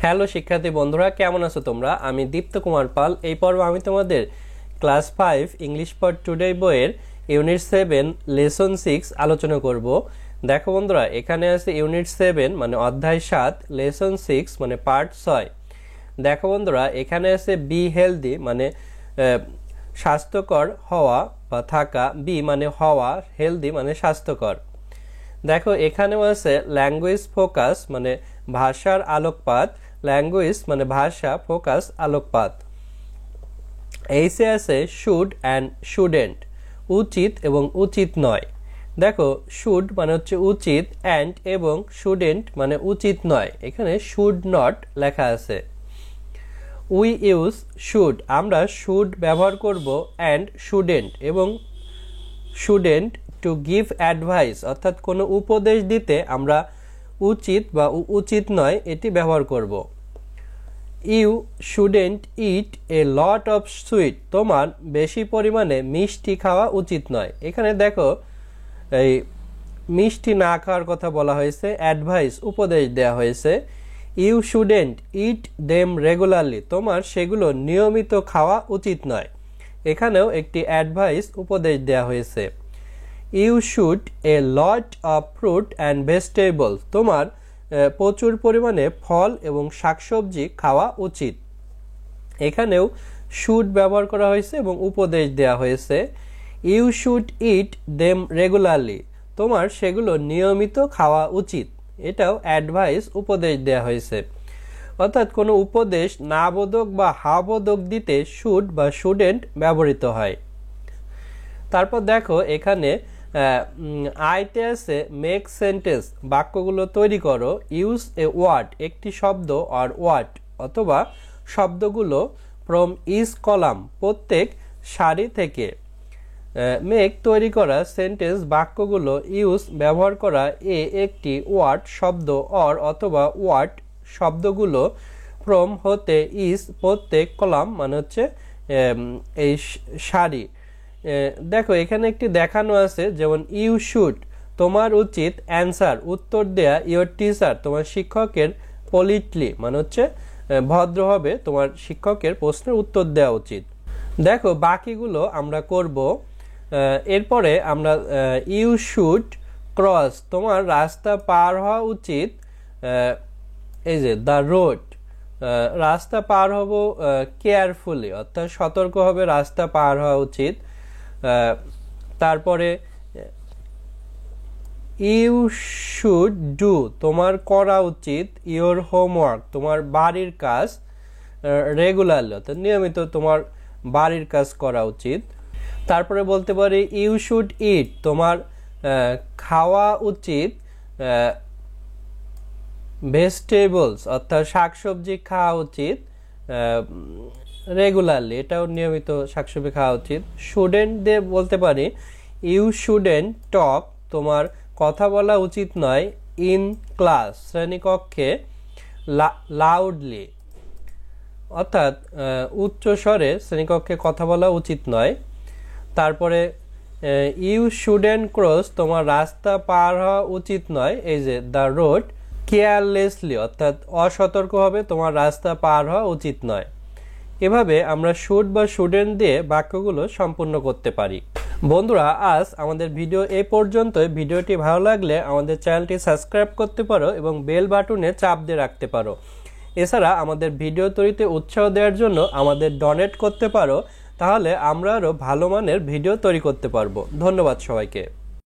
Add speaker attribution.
Speaker 1: Hello শিক্ষার্থী বন্ধুরা, কেমন আছো তোমরা? আমি দীপ্ত কুমার পাল। এই পর্বে আমি তোমাদের ক্লাস 5 ইংলিশ ফর টুডে বইয়ের ইউনিট 7 লেসন 6 আলোচনা করব। দেখো বন্ধুরা, এখানে আছে ইউনিট 7 মানে অধ্যায় 7, লেসন 6 মানে পার্ট 6। দেখো বন্ধুরা, এখানে আছে বি হেলদি মানে স্বাস্থ্যকর হওয়া বা থাকা, বি মানে হওয়া, হেলদি মানে স্বাস্থ্যকর। দেখো এখানেও আছে ল্যাঙ্গুয়েজ ফোকাস মানে ভাষার আলোকপাত, ল্যাঙ্গুয়েজ মানে ভাষা, ফোকাস আলোকপাত। এইসে আছে শুড অ্যান্ড শুডেন্ট, উচিত এবং উচিত নয়। দেখো শুড মানে হচ্ছে উচিত, অ্যান্ড এবং শুডেন্ট মানে উচিত নয়, এখানে শুড নট লেখা আছে। উই ইউজ শুড, আমরা শুড ব্যবহার করব, অ্যান্ড শুডেন্ট এবং শুডেন্ট টু গিভ অ্যাডভাইস অর্থাৎ কোনো উপদেশ দিতে আমরা উচিত বা উচিত নয় এটি ব্যবহার করব। You shouldn't eat a lot of sweet, তোমার বেশি পরিমাণে মিষ্টি খাওয়া উচিত নয়। এখানে দেখো এই মিষ্টি না খাওয়ার কথা বলা হয়েছে, অ্যাডভাইস উপদেশ দেওয়া হয়েছে। You shouldn't eat them regularly, তোমার সেগুলো নিয়মিত খাওয়া উচিত নয়, এখানেও একটি অ্যাডভাইস উপদেশ দেওয়া হয়েছে। You should a lot of fruit and vegetables, তোমার প্রচুর পরিমাণে ফল এবং শাকসবজি খাওয়া উচিত, এখানেও শুড ব্যবহার করা হয়েছে এবং উপদেশ দেওয়া হয়েছে। You should eat them regularly, তোমার সেগুলো নিয়মিত খাওয়া উচিত, এটাও অ্যাডভাইস উপদেশ দেওয়া হয়েছে। অর্থাৎ কোনো উপদেশ নাবোধক বা হাবোধক দিতে শুড বা শুডেন্ট ব্যবহৃত হয়। তারপর দেখো এখানে আইতে আছে মেক সেন্টেন্স, বাক্যগুলো তৈরি করো। ইউজ এ ওয়ার্ড, একটি শব্দ, আর ওয়ার্ড অথবা শব্দগুলো ফ্রম ইজ কলাম, প্রত্যেক সারি থেকে। মেক তৈরি করা, সেন্টেন্স বাক্যগুলো, ইউজ ব্যবহার করা, এ একটি, ওয়ার্ড শব্দ, অর অথবা ওয়ার্ড শব্দগুলো, ফ্রম হতে, ইজ প্রত্যেক, কলাম মানে হচ্ছে এই সারি। দেখো এখানে একটি দেখানো আছে, যেমন ইউ শুড তোমার উচিত, অ্যান্সার উত্তর দেয়া, ইয়োর টিচার তোমার শিক্ষকের, পলিটলি মানে হচ্ছে ভদ্রভাবে তোমার শিক্ষকের প্রশ্নের উত্তর দেওয়া উচিত। দেখো বাকিগুলো আমরা করব। এরপরে আমরা ইউ শুড ক্রস, তোমার রাস্তা পার হওয়া উচিত, এই যে দ্য রোড, রাস্তা পার হব কেয়ারফুলি অর্থাৎ সতর্কভাবে রাস্তা পার হওয়া উচিত। তারপরে ইউ শুড ডু, তোমার করা উচিত, ইয়োর হোমওয়ার্ক তোমার বাড়ির কাজ, রেগুলারলি অর্থাৎ নিয়মিত তোমার বাড়ির কাজ করা উচিত। তারপরে বলতে পারি ইউ শুড ইট, তোমার খাওয়া উচিত, ভেজিটেবলস অর্থাৎ শাকসবজি খাওয়া উচিত রেগুলারলি, এটাও নিয়মিত শাকসবজি খাওয়া উচিত। শুডেন্ট দিয়ে বলতে পারি ইউ শুডেন্ট টক, তোমার কথা বলা উচিত নয়, ইন ক্লাস শ্রেণীকক্ষে, লাউডলি অর্থাৎ উচ্চ স্বরে শ্রেণীকক্ষে কথা বলা উচিত নয়। তারপরে ইউ শুডেন্ট ক্রস, তোমার রাস্তা পার হওয়া উচিত নয়, এই যে দ্য রোড, কেয়ারলেসলি অর্থাৎ অসতর্কভাবে তোমার রাস্তা পার হওয়া উচিত নয়। এভাবে আমরা শুড বা শুডেন্ট দিয়ে বাক্যগুলো সম্পূর্ণ করতে পারি। বন্ধুরা, আজ আমাদের ভিডিও এই পর্যন্তই। ভিডিওটি ভালো লাগলে আমাদের চ্যানেলটি সাবস্ক্রাইব করতে পারো এবং বেল বাটনে চাপ দিয়ে রাখতে পারো। এছাড়া আমাদের ভিডিও তৈরিতে উৎসাহ দেওয়ার জন্য আমাদের ডোনেট করতে পারো, তাহলে আমরা আরও ভালো মানের ভিডিও তৈরি করতে পারবো। ধন্যবাদ সবাইকে।